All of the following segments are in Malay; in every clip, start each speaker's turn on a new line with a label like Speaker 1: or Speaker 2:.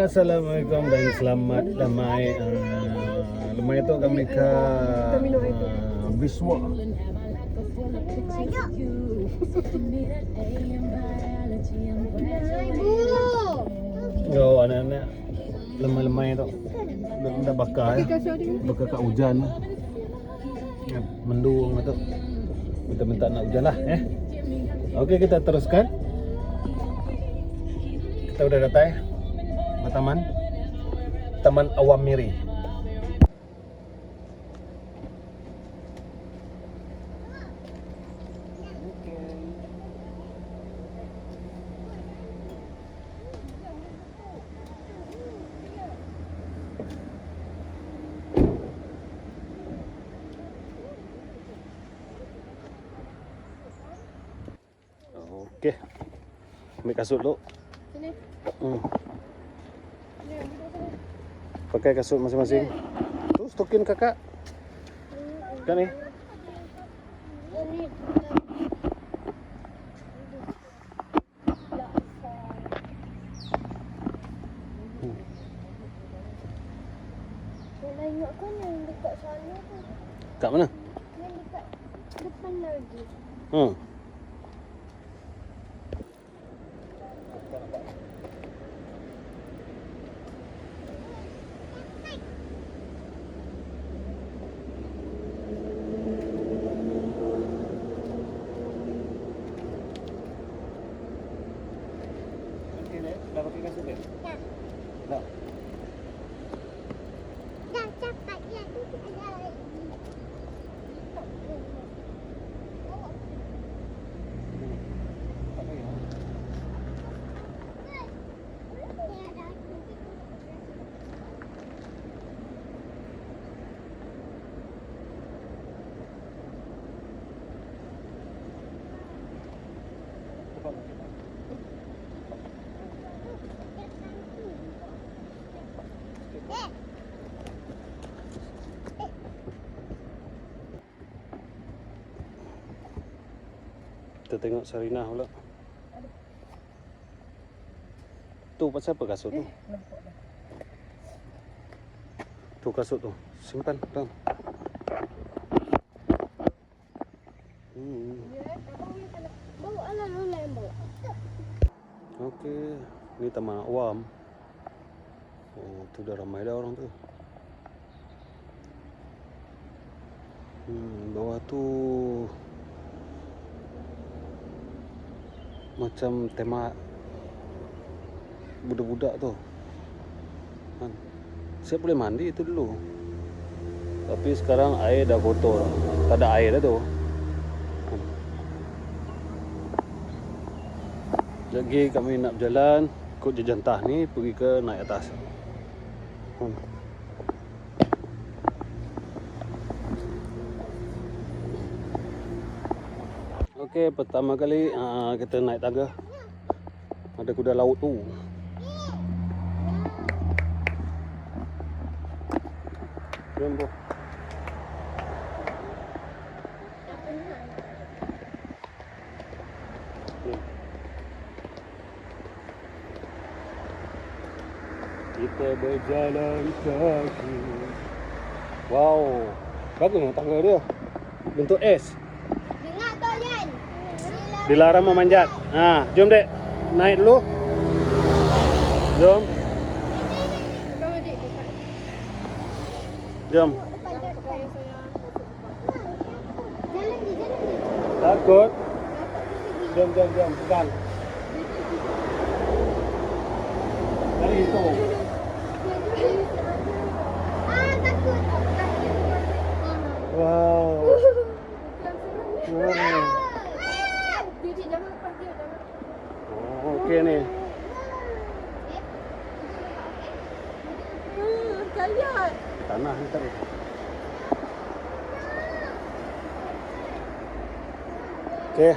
Speaker 1: Assalamualaikum dan selamat lamai. Lamai tu kami ke Biswa. Oh, anak-anak lemai-lemai tu dah bakar ya. Bakar kat hujan. Mendung tu. Minta-minta nak hujan lah Okey, kita teruskan. Kita udah datang ke Taman Awamiri. Okey. Ambil kasut dulu.
Speaker 2: Sini.
Speaker 1: Pakai kasut masing-masing. Tu stokin kakak. Kan ni.
Speaker 2: Nak ingat kan yang dekat sana tu.
Speaker 1: Kat mana?
Speaker 2: Yang dekat depan lagi.
Speaker 1: Dah pakai kasut dia?
Speaker 2: Dah.
Speaker 1: Dah.
Speaker 2: Dah cepat ya tu ada lagi.
Speaker 1: Kita tengok Sarinah pula. Tu pasal apa kasut tu? Tu kasut tu. Simpan. Bang.
Speaker 2: Bawa lah Lola yang bawa.
Speaker 1: Okey. Ni Taman Awam. Oh, tu dah ramai dah orang tu. Bawah tu macam tema budak-budak tu. Saya boleh mandi itu dulu. Tapi sekarang air dah kotor. Tak ada air dah tu. Lagi kami nak berjalan ikut jejantah ni pergi ke naik atas. Okey, pertama kali kita naik tangga. Ada kuda laut tu. Jom bro. Kita berjalan kaki. Wow, bagus ni tangga dia. Bentuk S.
Speaker 2: Dengar tu Yan.
Speaker 1: Dilarang memanjat. Jom dek. Naik dulu. Jom. Jom. Takut. Jom. Pegang. Dari itu.
Speaker 2: Takut.
Speaker 1: Wow.
Speaker 2: Dia jangan lepas dia.
Speaker 1: Oh, okey ni.
Speaker 2: Kalian.
Speaker 1: Tanah ni tadi. Okey.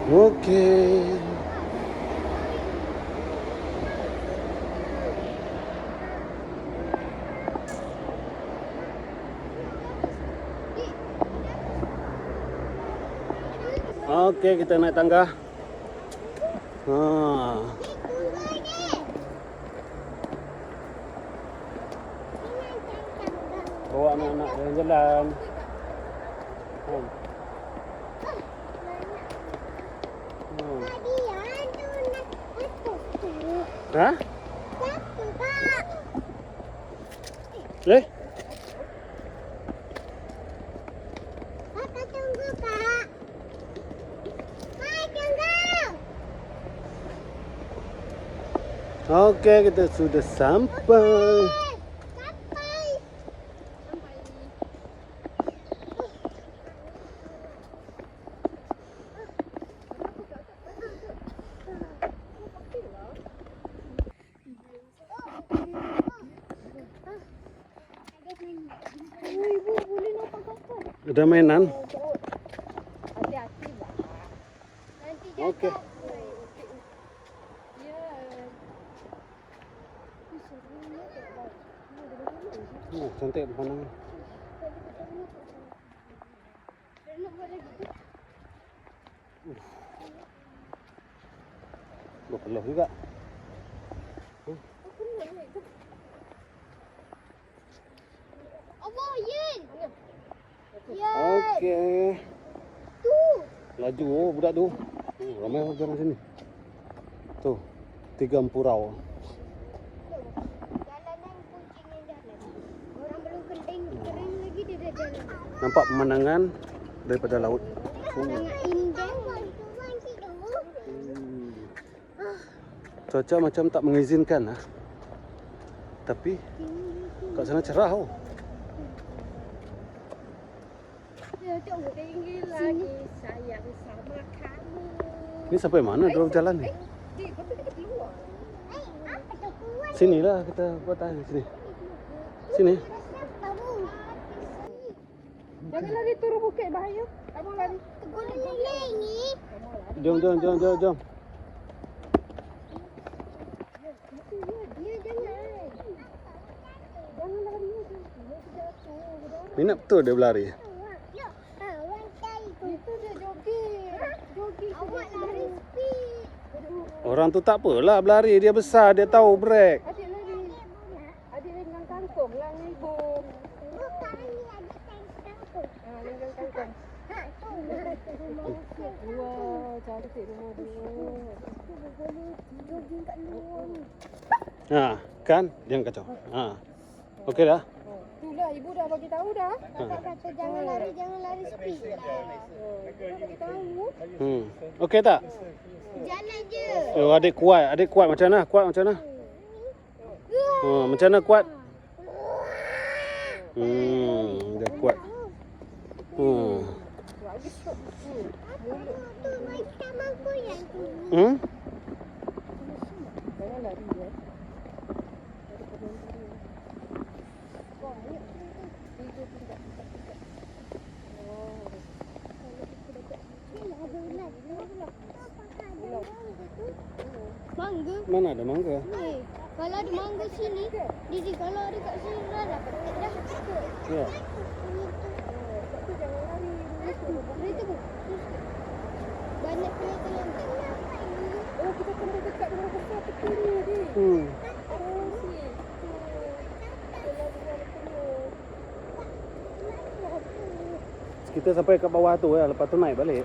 Speaker 1: Okey. Okey, kita naik tangga. Ha. Bawa anak-anak jalan-jalan. Ha? Eh?
Speaker 2: Kakak tunggu, Kak. Hai, tunggu.
Speaker 1: Okey, kita sudah sampai.
Speaker 2: Sampai. Ibu boleh nampak kakak.
Speaker 1: Ada mainan.
Speaker 2: Hati-hati, Pak. Nanti jatuh.
Speaker 1: Okey.
Speaker 2: Ya.
Speaker 1: Oh, cantik pemandangan.
Speaker 2: Nak buat lagi tu?
Speaker 1: Berpeluh juga.
Speaker 2: Aku nak naik tu. Allah, Yin. Yin.
Speaker 1: Okey.
Speaker 2: Tu.
Speaker 1: Laju oh budak tu. Ramai orang sini. Tu, 3 Empurau.
Speaker 2: Jalanan kucing yang jalan. Orang belum kering lagi dia dah jalan.
Speaker 1: Nampak pemandangan daripada laut.
Speaker 2: Sangat indah.
Speaker 1: Cuaca macam tak mengizinkan lah. Tapi kat sana cerah oh.
Speaker 2: Dia tunggu tinggi lagi sayang sama kamu.
Speaker 1: Ni sampai mana dalam jalan ni?
Speaker 2: Dik, kau kita keluar. Apa tu kuat?
Speaker 1: Sinilah kita buat tahan sini. Sini.
Speaker 2: Jangan lari turun bukit bahaya. Kamu lari. Boleh ni.
Speaker 1: Jom.
Speaker 2: Dia jangan. Jangan lari.
Speaker 1: Minat betul dia berlari.
Speaker 2: Itu dia jogging. Awak lari speed.
Speaker 1: Orang tu tak apalah berlari, dia besar, dia tahu break.
Speaker 2: Adik lari. Adik dengan kangkung lah dengan ibu. Dengan kangkung. Wah, cantik rumah dia. Boleh jogging kat luar.
Speaker 1: Ha, kan? Jangan kacau. Ha. Okey dah.
Speaker 2: Itulah ibu dah bagi tahu dah. Kakak kata jangan lari speed lah. Dah bagi tahu.
Speaker 1: Okey tak?
Speaker 2: Jalan je.
Speaker 1: Oh, adik kuat macam mana? Kuat macam mana? Macam mana kuat? Dia kuat.
Speaker 2: Bagi stop. Mulut tu macam aku yang tu. Jangan lari ya. Mangga.
Speaker 1: Mana ada mangga?
Speaker 2: Ni, kalau ada mangga sini, Didi kalau ada kat sini dah dapat dah.
Speaker 1: Ya.
Speaker 2: Tapi jangan lari. Itu pun. Banyak kereta yang oh, kita kena dekat dengan besar tepi ni, Di. Oh, si.
Speaker 1: Kita sampai kat bawah tu ya, lepas tu naik balik.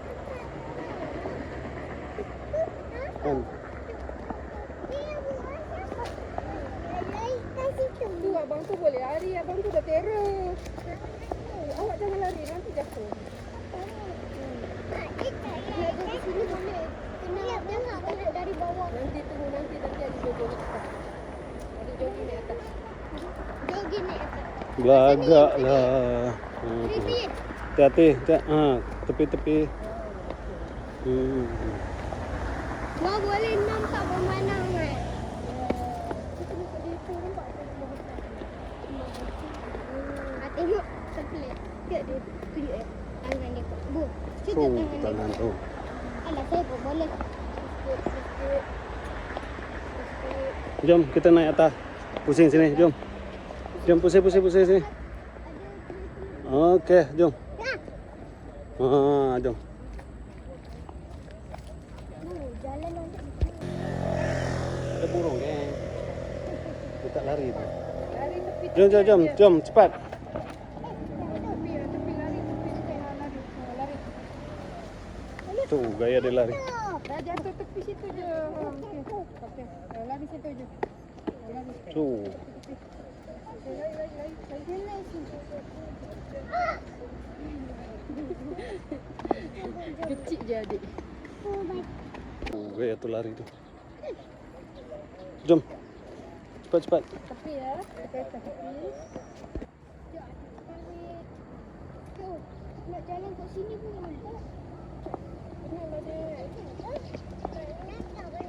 Speaker 1: Kan?
Speaker 2: Tu abang tu boleh lari, abang tu dah terror. Awak jangan lari, nanti jatuh. Dia ke sini boleh. Kena dari bawah. Nanti tunggu nanti ada jogging atas. Ada jogging di atas. Jogging di atas.
Speaker 1: Belagak lah.
Speaker 2: Repeat.
Speaker 1: Hati-hati. Tepi-tepi.
Speaker 2: Mau boleh nampak pemandangan. Kita nak pergi tu nampak tengok sebelah. Tengok dia tunjuk tangan dia. Bu, cuba tangan dia.
Speaker 1: tu.
Speaker 2: Alah, saya pun boleh.
Speaker 1: Jom kita naik atas. Pusing sini, jom. Jom pusing sini. Okey, jom. Jom.
Speaker 2: Jalan loncat.
Speaker 1: Ada burung kan? Dia tak lari tu.
Speaker 2: Lari tepi.
Speaker 1: Jom, cepat.
Speaker 2: Tepi lari lari.
Speaker 1: Tu gaya dia lari.
Speaker 2: Dah jatuh tepi situ je. Okey. Lari situ je. Lari.
Speaker 1: Tu.
Speaker 2: Kecil je adik.
Speaker 1: Tu gaya tu lari tu. Jom. Cepat.
Speaker 2: Tepi ya. Kita tepi. Nak jalan kat sini pun nampak. Kenal adik.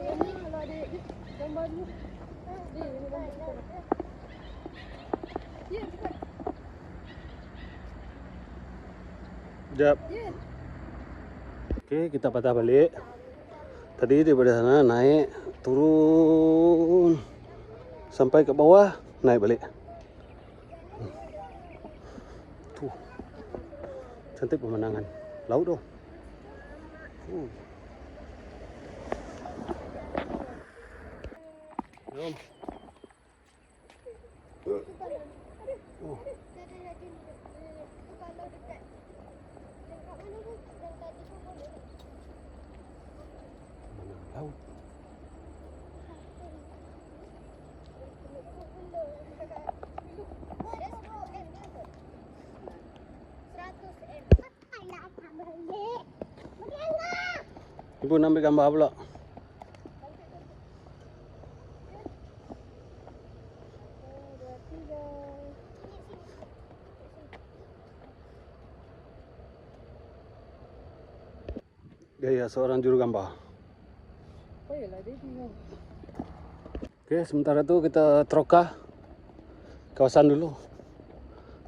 Speaker 2: Ini kalau adik gambar ni. Dia gambar kita. Ya, cepat.
Speaker 1: Sekejap.
Speaker 2: Ya.
Speaker 1: Okey, kita patah balik. Tadi daripada sana naik, turun sampai ke bawah, naik balik. Tu. Cantik pemandangan laut tu. Jom. Oh. Laut. Ibu nak ambil gambar pula. Gaya seorang juru gambar.
Speaker 2: Oh yalah dia tengok.
Speaker 1: Okey, sementara tu kita terokah kawasan dulu.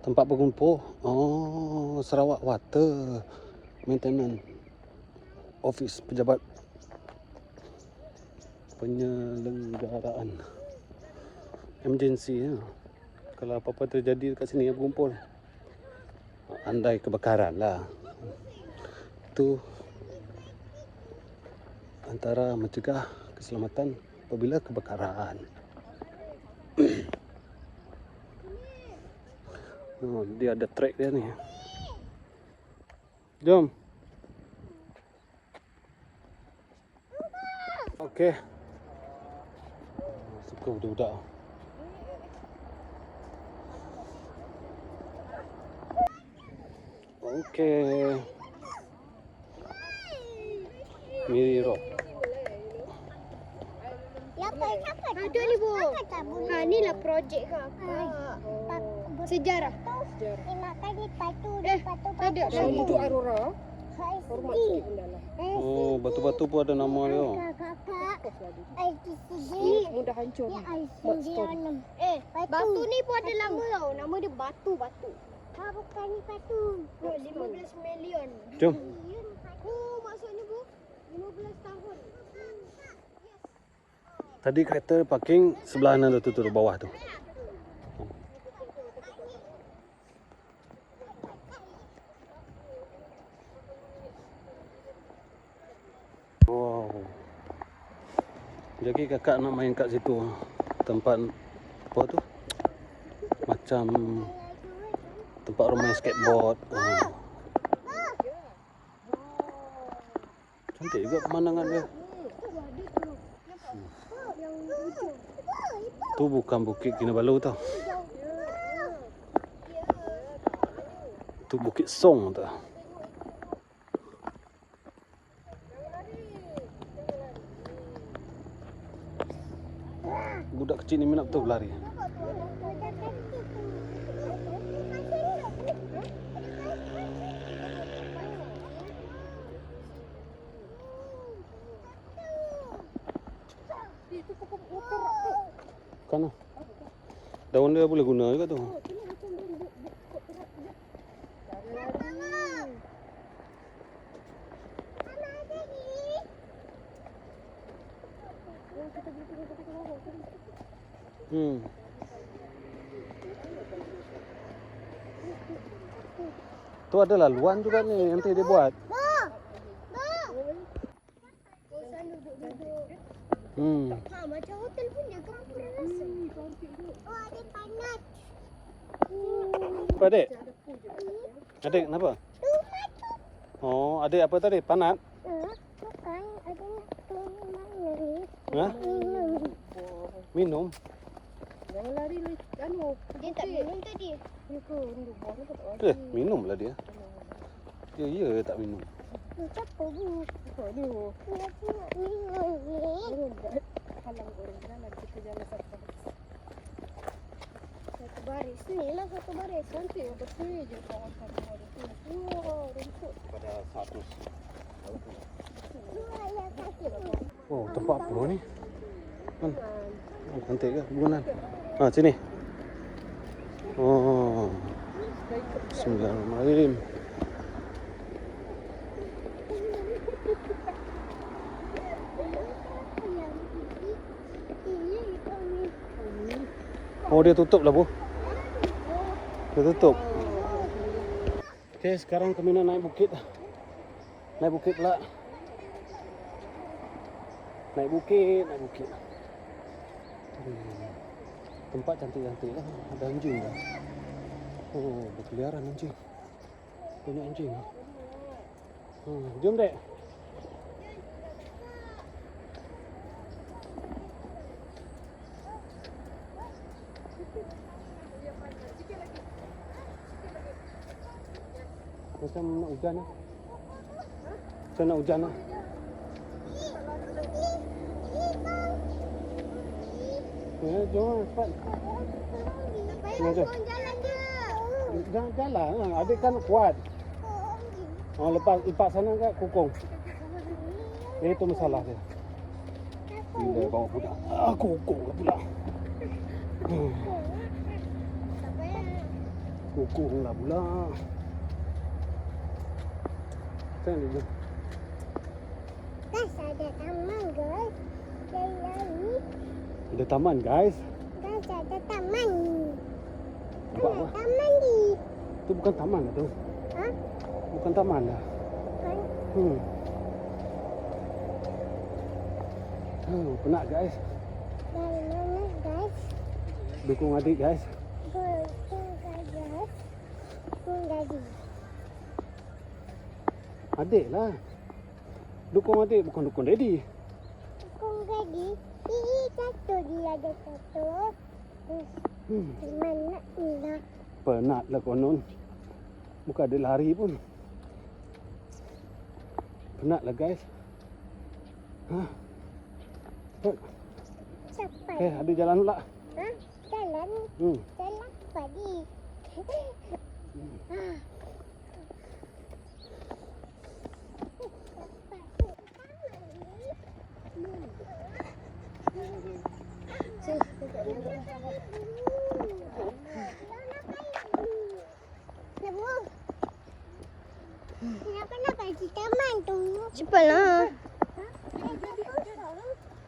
Speaker 1: Tempat berkumpul. Oh, Sarawak Water Maintenance Office, pejabat penyelenggaraan emergency ya. Kalau apa-apa terjadi dekat sini berkumpul. Andai kebakaran lah. Itu antara mencegah keselamatan apabila kebakaran. Oh, dia ada track dia ni. Jom. Okey. Suka budak-budak. Okey. Miri rock.
Speaker 2: Ada ni bu. Ha ni lah projek kakak. Sejarah. Ada untuk Aurora. Hormat sikit benda lah.
Speaker 1: Oh, batu-batu pun ada nama dia.
Speaker 2: Mudah hancur. Batu ni pun ada nama tau. Nama dia batu-batu. Bukan ni batu. 15 million.
Speaker 1: Jom.
Speaker 2: Oh, maksudnya bu 15 tahun.
Speaker 1: Tadi kereta parking sebelah mana tu bawah tu. Wow. Jadi kakak nak main kat situ. Tempat apa tu? Macam tempat bermain skateboard. Cantik juga pemandangan dia. Tu bukan Bukit Kinabalu tau. Tu Bukit Song tau. Budak kecil ni minat betul berlari. Kan lah. Daun dia boleh guna juga tu. Tu ada laluan juga ni, nanti dia buat.
Speaker 2: Ha, macam hotel punya kamu pernah rasa. Oh, ada panas.
Speaker 1: Apa adik? Adik kenapa? Oh, adik apa tadi? Panat?
Speaker 2: Bukan, ada nak minum.
Speaker 1: Ha?
Speaker 2: Minum.
Speaker 1: Minum?
Speaker 3: Jangan lari lu. Anu.
Speaker 2: Dia tak minum tadi.
Speaker 3: Ya ke? Minum buah ni tak
Speaker 1: Minum lah dia. Ya, tak minum.
Speaker 2: Siapa bu?
Speaker 3: ada.
Speaker 2: Aku nak minum ni.
Speaker 3: Minum dah. Halang orang jalan kita jalan satu.
Speaker 2: Satu baris ni lah, satu baris.
Speaker 3: Nanti yang bersih je kawasan ada tu. Wah, rumput.
Speaker 1: Pada 100.
Speaker 2: Dua yang kaki.
Speaker 1: Oh, tempat apa ni? Kan? Oh, cantik ke? Bukan. Ha, sini. Oh. Bismillahirrahmanirrahim. Oh, dia tutup lah, Bu. Dia tutup. Okey, sekarang kami nak naik bukit. Naik bukit pula. Naik bukit. Tempat cantik-cantik lah. Ada anjing dah. Oh, berkeliaran anjing. Banyak anjing. Jom, Dek. Macam nak hujan lah. Macam nak hujan lah. Ya, jom lah, cepat.
Speaker 2: Bayar orang jalan je.
Speaker 1: Jangan jalan lah. Adik kan kuat. Oh, lepas sana kan kukung. Itu masalah dia. Bila bawa budak. Kukung lah pula.
Speaker 2: Tak payah.
Speaker 1: Kukung lah pula. Macam ni je.
Speaker 2: Guys, ada taman guys. Lari.
Speaker 1: Ada taman, guys.
Speaker 2: Guys, ada taman.
Speaker 1: Nampak
Speaker 2: Ada
Speaker 1: apa?
Speaker 2: taman ni.
Speaker 1: Itu bukan taman lah tu.
Speaker 2: Ha?
Speaker 1: Bukan taman lah.
Speaker 2: Bukan.
Speaker 1: Penat, guys.
Speaker 2: Dari mana guys?
Speaker 1: Dukung adik, guys.
Speaker 2: Dukung guys. Dukung daddy.
Speaker 1: Adik lah. Dukung adik, bukan dukung daddy.
Speaker 2: Dukung daddy. Ini satu dia ada satu. Mana nak?
Speaker 1: Penat lah konon. Bukan ada lari pun. Penat lah, guys. Cepat.
Speaker 2: Cepat.
Speaker 1: Okay, adik jalan pula.
Speaker 2: Ha? Jalan.
Speaker 1: Hmm.
Speaker 2: Jalan pagi. Kenapa nak pergi taman tu? Cepatlah.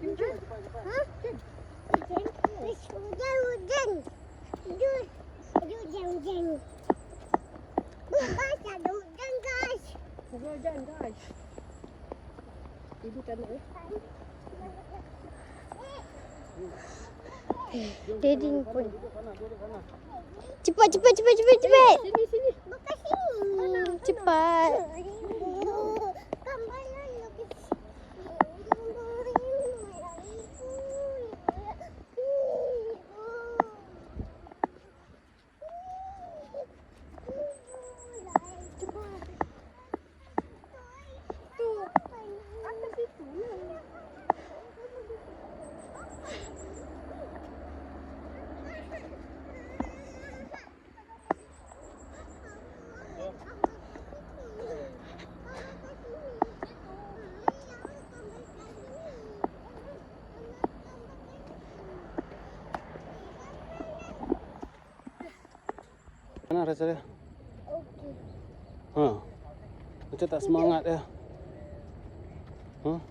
Speaker 2: Hujan. Guys, ada hujan guys.
Speaker 3: Hujan guys. Ibu tak nak
Speaker 2: Daddy pun. Cepat.
Speaker 3: Sini.
Speaker 2: Bukan sini. Cepat.
Speaker 1: Mana rasa dia?
Speaker 2: Okey.
Speaker 1: Macam tak semangat dia.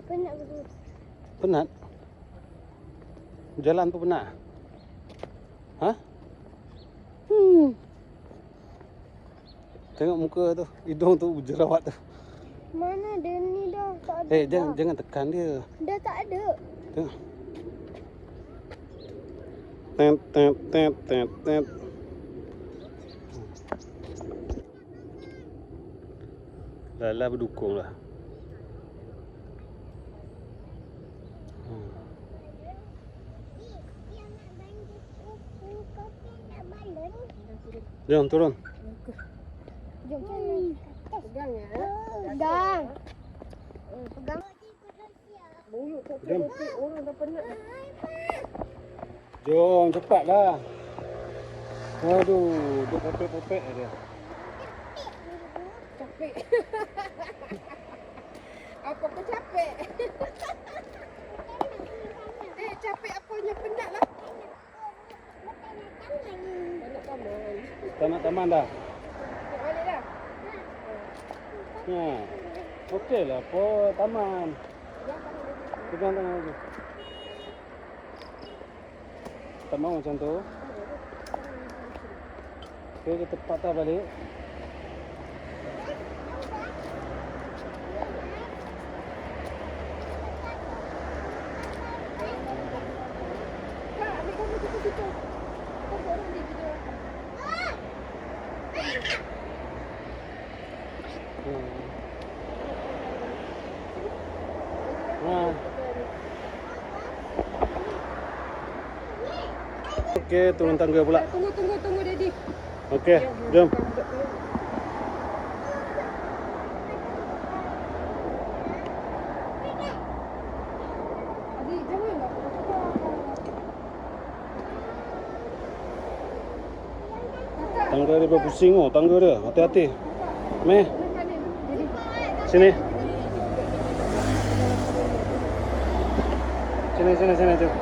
Speaker 2: Penat betul.
Speaker 1: Penat? Jalan tu penat? Tengok muka tu, hidung tu jerawat tu.
Speaker 2: Mana dia ni dah tak ada.
Speaker 1: Jangan tekan dia.
Speaker 2: Dah tak ada.
Speaker 1: Tengok. Tet tet tet tet tet. Lala berdukung lah. Jom turun.
Speaker 2: Jom pegang ya. Pegang. Pegang.
Speaker 3: Mulut tak
Speaker 1: Jom.
Speaker 3: terlepas. Orang dah penat.
Speaker 1: Jom cepatlah. Aduh, dia popek-popek dia.
Speaker 3: Capek. Apa kau capek? Capek apanya penat lah. Penat taman.
Speaker 1: Taman dah.
Speaker 3: Nak balik dah?
Speaker 1: Ha. Okey lah, po taman. Pegang tangan lagi. Tak mau macam tu. Okey, kita patah balik.
Speaker 3: Kak, ambil kamu situ. Kau orang di situ.
Speaker 1: Ha. Okey, turun tangga pula.
Speaker 3: Tunggu, Daddy.
Speaker 1: Okey, jom.
Speaker 3: Adik, janganlah.
Speaker 1: Tangga dia berpusing oh, tangga dia. Hati-hati. Meh,
Speaker 3: Daddy.
Speaker 1: sini. Sini, jom.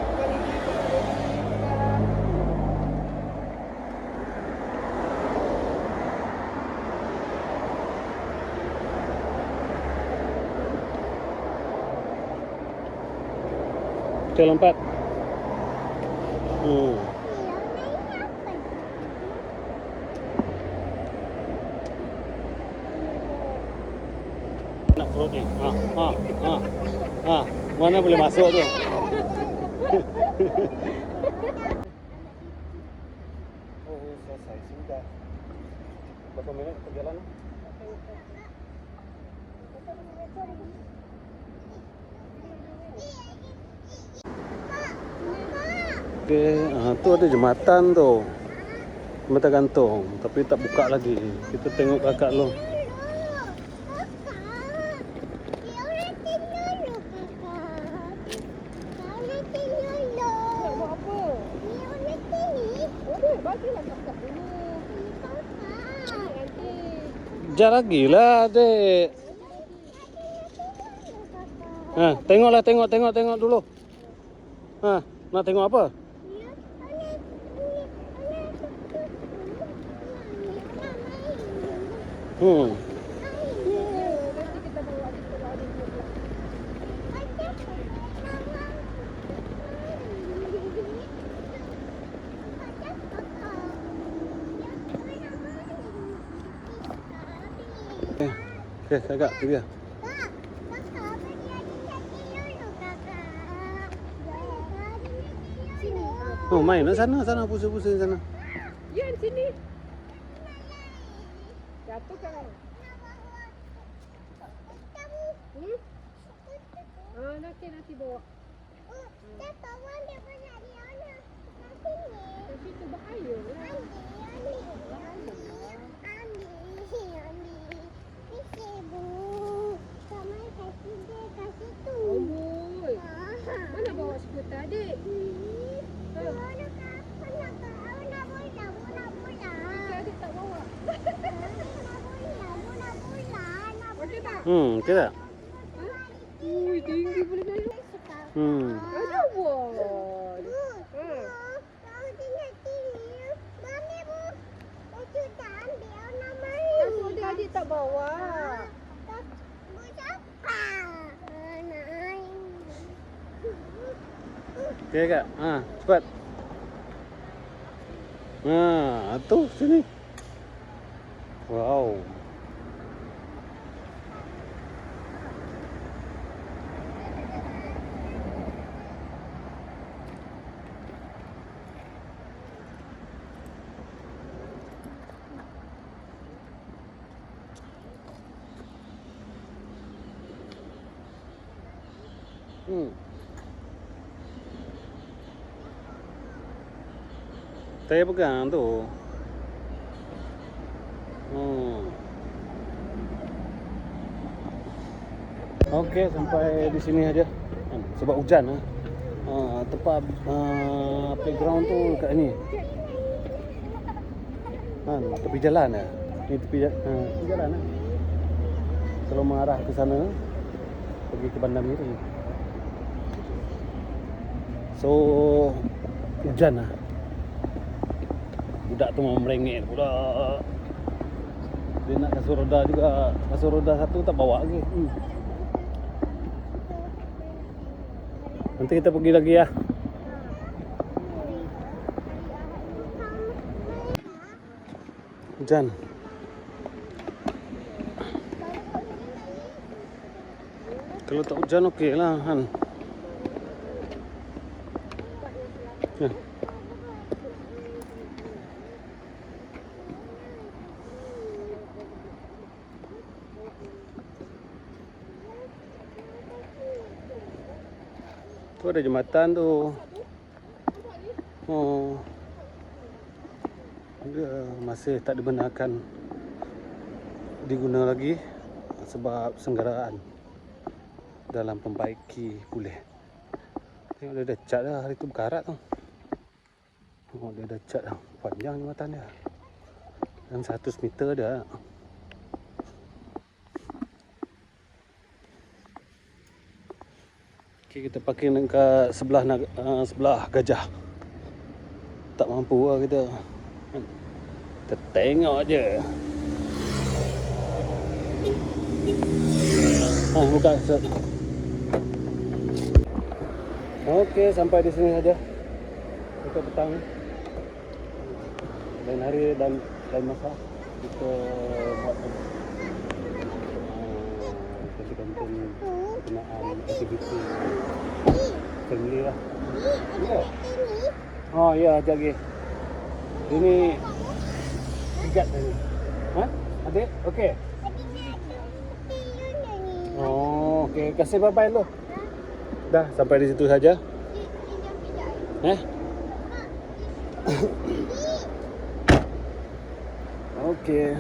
Speaker 1: Okey, lompat. Nak perut ni. Mana boleh masuk tu? Oh, selesai sudah. Berapa minit perjalanan? Okey, tu ada jembatan tu. Jembatan gantung, tapi tak buka lagi. Kita tengok kakak lu.
Speaker 3: Nak buat apa? Bagilah kakak dulu. Nanti.
Speaker 1: Sekejap lagi lah, adik. Tengok dulu. Nak tengok apa?
Speaker 3: Nanti kita bawa adik pulang.
Speaker 1: Okey, kakak pergi lah. Oh, main nak sana pusing-pusing sana.
Speaker 3: Ya, di sini. Jatuh kan? Nanti bawa. Tapi itu bahaya lah. Amboi. Mana bawa skuter adik? Adik tak bawa. Okey tak?
Speaker 1: Okey tak?
Speaker 3: Ui, tinggi boleh naik. Ada buat. Kenapa adik tak bawa?
Speaker 1: Okey kak. Cepat. Tu sini. Wow. Saya pegang tu. Okey, sampai di sini aja. Sebab hujan tempat playground tu kat ni. Tepi jalan lah. Ni tepi jalan lah. Kalau mengarah ke sana pergi ke Bandar Miri. So hujan lah. Budak tu mau merengek pula. Dia nak kasut roda juga. Kasut roda satu tak bawa lagi. Nanti kita pergi lagi ya. Hujan. Kalau tak hujan okey lah Han. Ya. Tu ada jembatan tu. Dia masih tak dibenarkan diguna lagi sebab senggaraan dalam pembaiki pulih. Tengok dia dah cat dah, hari tu berkarat tu. Dia dah cat dah, panjang jembatan dia. Dan 100 meter dah. Okay, kita parking dekat sebelah gajah. Tak mampu lah kita. Kita tengok je. Buka. Okey, sampai di sini saja. Kita petang. Lain hari dan lain masa kita buat konten kenaan aktiviti family lah. Ya. Oh ya, jagi. Ini pijat tadi. Adik, okey. Oh, okey. Kasih bye-bye lu. Dah, sampai di situ saja. Okey.